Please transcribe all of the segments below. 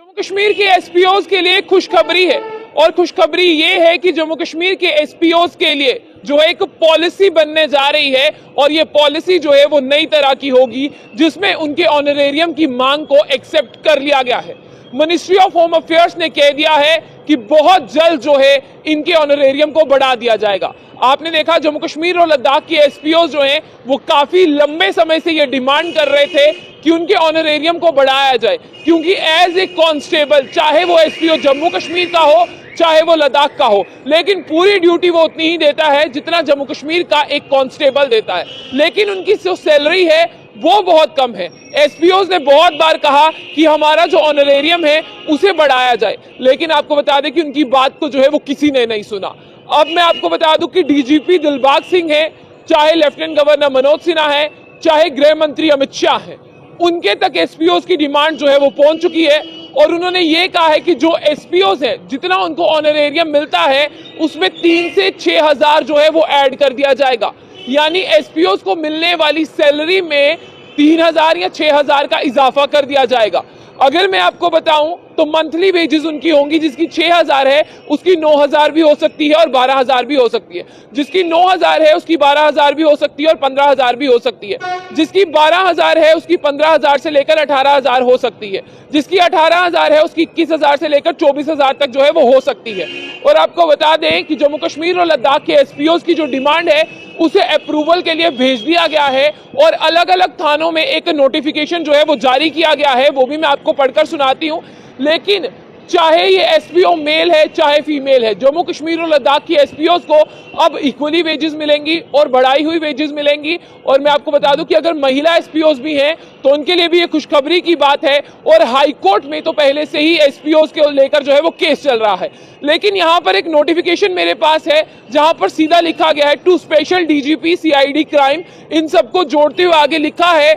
जम्मू कश्मीर के एसपीओज के लिए खुशखबरी है और खुशखबरी ये है कि जम्मू कश्मीर के एसपीओज के लिए जो एक पॉलिसी बनने जा रही है और ये पॉलिसी जो है वो नई तरह की होगी जिसमें उनके ऑनरेरियम की मांग को एक्सेप्ट कर लिया गया है। मिनिस्ट्री ऑफ होम अफेयर्स ने कह दिया है कि बहुत जल्द जो है इनके ऑनरेरियम को बढ़ा दिया जाएगा। आपने देखा जम्मू कश्मीर और लद्दाख के एसपीओ जो हैं वो काफी लंबे समय से ये डिमांड कर रहे थे कि उनके ऑनरेरियम को बढ़ाया जाए, क्योंकि एज ए कांस्टेबल चाहे वो एसपीओ जम्मू कश्मीर का हो चाहे वो लद्दाख का हो, लेकिन पूरी ड्यूटी वो उतनी ही देता है जितना जम्मू कश्मीर का एक कांस्टेबल देता है, लेकिन उनकी जो सैलरी है वो बहुत कम है। एसपीओज ने बहुत बार कहा कि हमारा जो ऑनरेरियम है उसे बढ़ाया जाए, लेकिन आपको बता दें कि उनकी बात को जो है वो किसी ने नहीं सुना। अब मैं आपको बता दूं कि डीजीपी दिलबाग सिंह है, चाहे लेफ्टिनेंट गवर्नर मनोज सिन्हा है, चाहे गृह मंत्री अमित शाह है, उनके तक एसपीओज की डिमांड जो है वो पहुंच चुकी है और उन्होंने ये कहा है कि जो एसपीओज है जितना उनको ऑनरेरियम मिलता है उसमें 3 से 6 हजार जो है वो ऐड कर दिया जाएगा, यानी एसपीओज को मिलने वाली सैलरी में 3000 या 6000 का इजाफा कर दिया जाएगा। अगर मैं आपको बताऊं तो मंथली वेजेस उनकी होंगी, जिसकी 6000 है उसकी 9000 भी हो सकती है और 12000 भी हो सकती है, जिसकी 9000 है उसकी 12000 भी हो सकती है और 15000 भी हो सकती है, जिसकी 12000 है उसकी 15000 से लेकर 18000 हो सकती है, जिसकी 18000 है उसकी 21000 से लेकर 24000 तक जो है वो हो सकती है। और आपको बता दें कि जम्मू कश्मीर और लद्दाख के एसपीओज की जो डिमांड है उसे अप्रूवल के लिए भेज दिया गया है और अलग अलग थानों में एक नोटिफिकेशन जो है वो जारी किया गया है, वो भी मैं आपको पढ़कर सुनाती हूँ। लेकिन चाहे ये एसपीओ मेल है चाहे फीमेल है, जम्मू कश्मीर और लद्दाख की एसपीओज को अब इक्वली वेजेस मिलेंगी और बढ़ाई हुई वेजेस मिलेंगी। और मैं आपको बता दूं कि अगर महिला एसपीओज भी हैं तो उनके लिए भी ये खुशखबरी की बात है और हाई कोर्ट में तो पहले से ही एसपीओज के लेकर जो है वो केस चल रहा है। लेकिन यहाँ पर एक नोटिफिकेशन मेरे पास है जहां पर सीधा लिखा गया है to special DGP CID crime, इन सबको जोड़ते हुए आगे लिखा है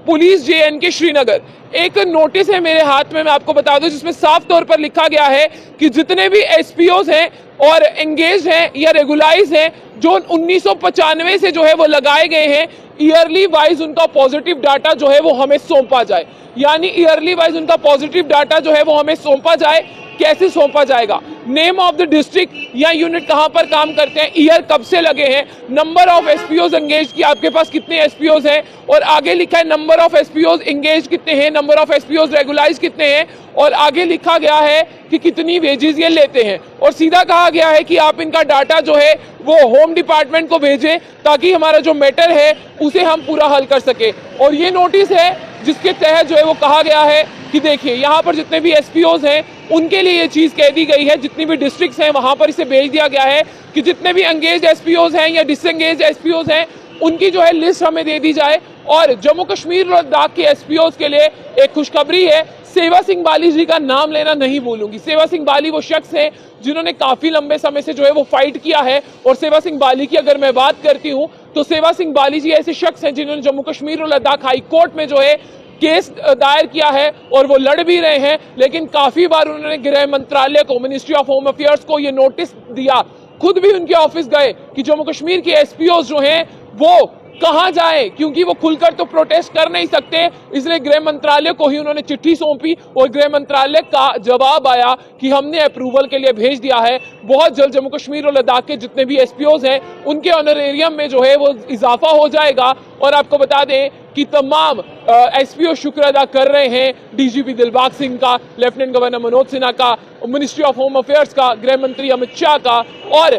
पुलिस जेएनके श्रीनगर। एक नोटिस है मेरे हाथ में, मैं आपको बता दूं, जिसमें साफ तौर पर लिखा गया है कि जितने भी एसपीओज हैं और एंगेज हैं या रेगुलाइज हैं जो 1995 से जो है वो लगाए गए हैं, ईयरली वाइज उनका पॉजिटिव डाटा जो है वो हमें सौंपा जाए, यानी ईयरली वाइज उनका पॉजिटिव डाटा जो है वो हमें सौंपा जाए। कैसे सौंपा जाएगा? नेम ऑफ द डिस्ट्रिक्ट या यूनिट कहां पर काम करते हैं, ईयर कब से लगे हैं, नंबर ऑफ एसपीओज एंगेज की आपके पास कितने एसपीओज हैं, और आगे लिखा है नंबर ऑफ एसपीओज एंगेज कितने हैं, नंबर ऑफ एसपीओज रेगुलाइज कितने हैं, और आगे लिखा गया है कि कितनी वेजेस ये लेते हैं। और सीधा कहा गया है कि आप इनका डाटा जो है वो होम डिपार्टमेंट को भेजें ताकि हमारा जो मैटर है उसे हम पूरा हल कर सके। और ये नोटिस है जिसके तहत जो है वो कहा गया है कि देखिए यहाँ पर जितने भी एसपीओज हैं उनके लिए ये चीज़ कह दी गई है, जितनी भी डिस्ट्रिक्ट्स हैं वहाँ पर इसे भेज दिया गया है कि जितने भी एंगेज एसपीओज हैं या डिसएंगेज एसपीओज हैं उनकी जो है लिस्ट हमें दे दी जाए। और जम्मू कश्मीर और लद्दाख के एसपीओज के लिए एक खुशखबरी है, सेवा सिंह बाली जी का नाम लेना नहीं भूलूंगी। सेवा सिंह बाली वो शख्स हैं जिन्होंने काफी लंबे समय से जो है वो फाइट किया है, और सेवा सिंह बाली की अगर मैं बात करती हूँ तो सेवा सिंह बाली जी ऐसे शख्स हैं जिन्होंने जम्मू कश्मीर और लद्दाख हाई कोर्ट में जो है केस दायर किया है और वो लड़ भी रहे हैं, लेकिन काफी बार उन्होंने गृह मंत्रालय को, मिनिस्ट्री ऑफ होम अफेयर्स को ये नोटिस दिया, खुद भी उनके ऑफिस गए कि जम्मू कश्मीर के एसपीओ जो हैं वो कहां जाए, क्योंकि वो खुलकर तो प्रोटेस्ट कर नहीं सकते, इसलिए गृह मंत्रालय को ही उन्होंने चिट्ठी सौंपी और गृह मंत्रालय का जवाब आया कि हमने अप्रूवल के लिए भेज दिया है। बहुत जल्द जम्मू कश्मीर और लद्दाख के जितने भी एसपीओज हैं उनके ऑनरेरियम में जो है वो इजाफा हो जाएगा। और आपको बता दें कि तमाम एसपीओ शुक्र अदा कर रहे हैं डीजीपी दिलबाग सिंह का, लेफ्टिनेंट गवर्नर मनोज सिन्हा का, मिनिस्ट्री ऑफ होम अफेयर्स का, गृह मंत्री अमित शाह का और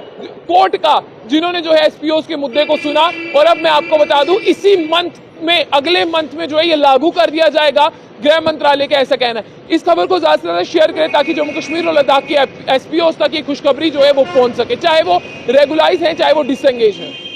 कोर्ट का, जिन्होंने जो है एसपीओज के मुद्दे को सुना। और अब मैं आपको बता दूं इसी मंथ में, अगले मंथ में जो है ये लागू कर दिया जाएगा, गृह मंत्रालय का ऐसा कहना है। इस खबर को ज्यादा से ज्यादा शेयर करें ताकि जम्मू कश्मीर और लद्दाख के एसपीओज तक ये खुशखबरी जो है वो पहुंच सके, चाहे वो रेगुलाइज है चाहे वो डिसएंगेज है।